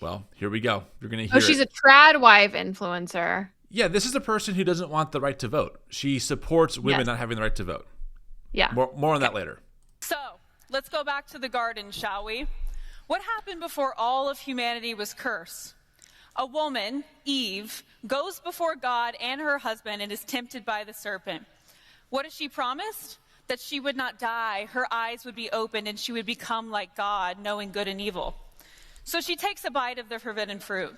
Well, here we go. You're going to hear Oh, she's a trad wife influencer. Yeah, this is a person who doesn't want the right to vote. She supports women not having the right to vote. Yeah. More on that later. So, let's go back to the garden, shall we? What happened before all of humanity was cursed? A woman, Eve, goes before God and her husband and is tempted by the serpent. What is she promised? That she would not die, her eyes would be opened, and she would become like God, knowing good and evil. So she takes a bite of the forbidden fruit.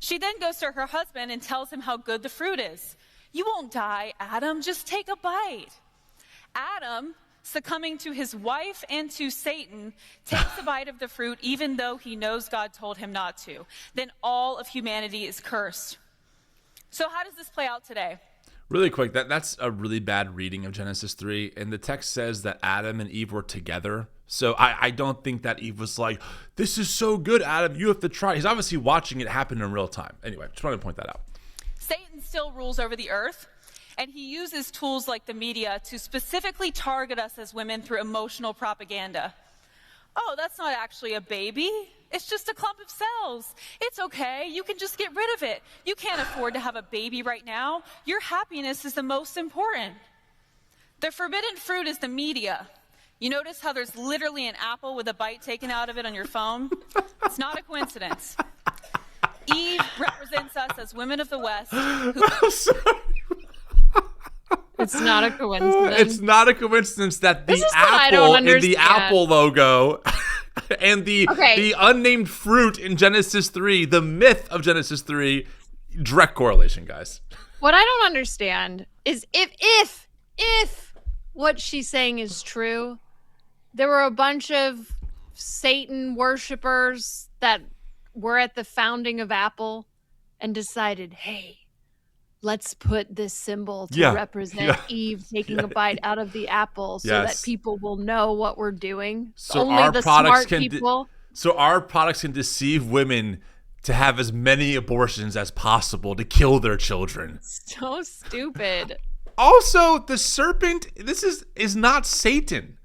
She then goes to her husband and tells him how good the fruit is. You won't die, Adam, just take a bite. Adam, succumbing to his wife and to Satan, takes a bite of the fruit even though he knows God told him not to. Then all of humanity is cursed. So how does this play out today? Really quick, that's a really bad reading of Genesis 3. And the text says that Adam and Eve were together. So I don't think that Eve was like, this is so good, Adam, you have to try. He's obviously watching it happen in real time. Anyway, just wanted to point that out. Satan still rules over the earth, and he uses tools like the media to specifically target us as women through emotional propaganda. Oh, that's not actually a baby. It's just a clump of cells. It's okay. You can just get rid of it. You can't afford to have a baby right now. Your happiness is the most important. The forbidden fruit is the media. You notice how there's literally an apple with a bite taken out of it on your phone? It's not a coincidence. Eve represents us as women of the West. I'm sorry. It's not a coincidence. It's not a coincidence that the apple in the Apple logo and the unnamed fruit in Genesis 3, the myth of Genesis 3, direct correlation, guys. What I don't understand is if what she's saying is true, there were a bunch of Satan worshipers that were at the founding of Apple and decided, hey, let's put this symbol to represent Eve taking a bite out of the apple so that people will know what we're doing. So only our the products smart people. So our products can deceive women to have as many abortions as possible to kill their children. So stupid. Also, the serpent, this is not Satan.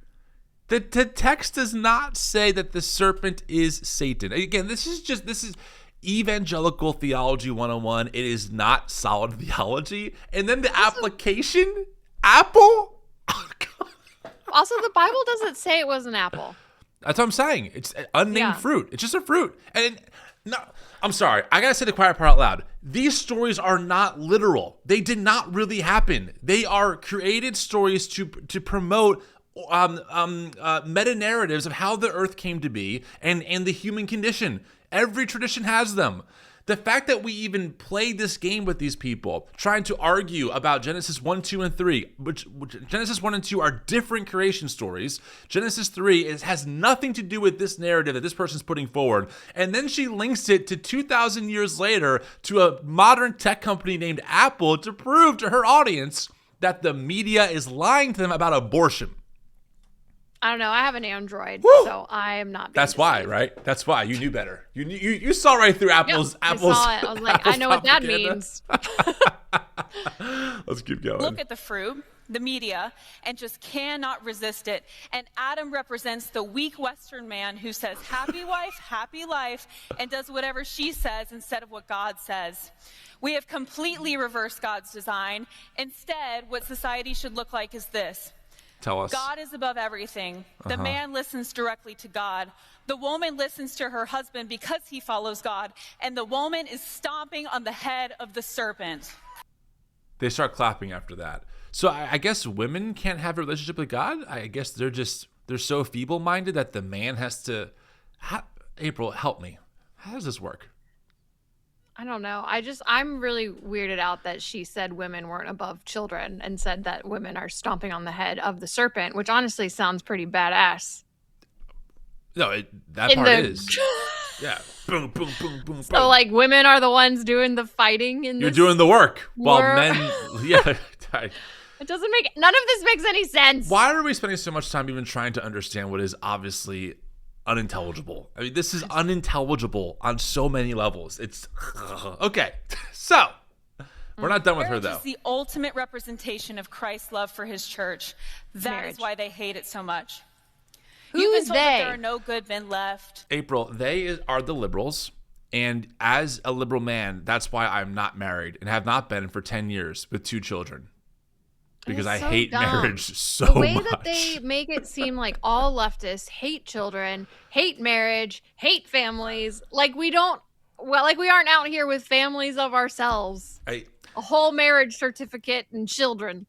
The text does not say that the serpent is Satan. Again, this is Evangelical Theology 101. It is not solid theology. And then the application, apple? Oh, God. Also, the Bible doesn't say it was an apple. That's what I'm saying. It's an unnamed fruit. It's just a fruit. And no, I'm sorry. I got to say the quiet part out loud. These stories are not literal. They did not really happen. They are created stories to promote meta-narratives of how the earth came to be and the human condition. Every tradition has them. The fact that we even play this game with these people, trying to argue about Genesis 1, 2, and 3, which Genesis 1 and 2 are different creation stories. Genesis 3 has nothing to do with this narrative that this person's putting forward. And then she links it to 2,000 years later to a modern tech company named Apple to prove to her audience that the media is lying to them about abortion. I don't know. I have an Android, so I am not. That's why, right? That's why you knew better. You saw right through Apple's. I saw it. I was like, I know what that means. Let's keep going. Look at the fruit, the media, and just cannot resist it. And Adam represents the weak Western man who says, happy wife, happy life, and does whatever she says instead of what God says. We have completely reversed God's design. Instead, what society should look like is this. Tell us. God is above everything. The man listens directly to God. The woman listens to her husband because he follows God. And the woman is stomping on the head of the serpent. They start clapping after that. So I guess women can't have a relationship with God? I guess they're so feeble-minded that the man has to... April, help me. How does this work? I don't know. I'm really weirded out that she said women weren't above children and said that women are stomping on the head of the serpent, which honestly sounds pretty badass. No, that part is. Yeah. Boom, boom, boom, boom, So, like, women are the ones doing the fighting in this. You're doing the work while men... Yeah. It doesn't make... None of this makes any sense. Why are we spending so much time even trying to understand what is obviously unintelligible? I mean, this is unintelligible on so many levels. It's... Okay. So, we're not done with her, though. Marriage is the ultimate representation of Christ's love for his church. That is why they hate it so much. You've been told that there are no good men left. April, they are the liberals. And as a liberal man, that's why I'm not married and have not been for 10 years with 2 children. Because I so hate dumb. marriage so The way much. that they make it seem like all leftists hate children, hate marriage, hate families, like we aren't out here with families of ourselves. A whole marriage certificate and children.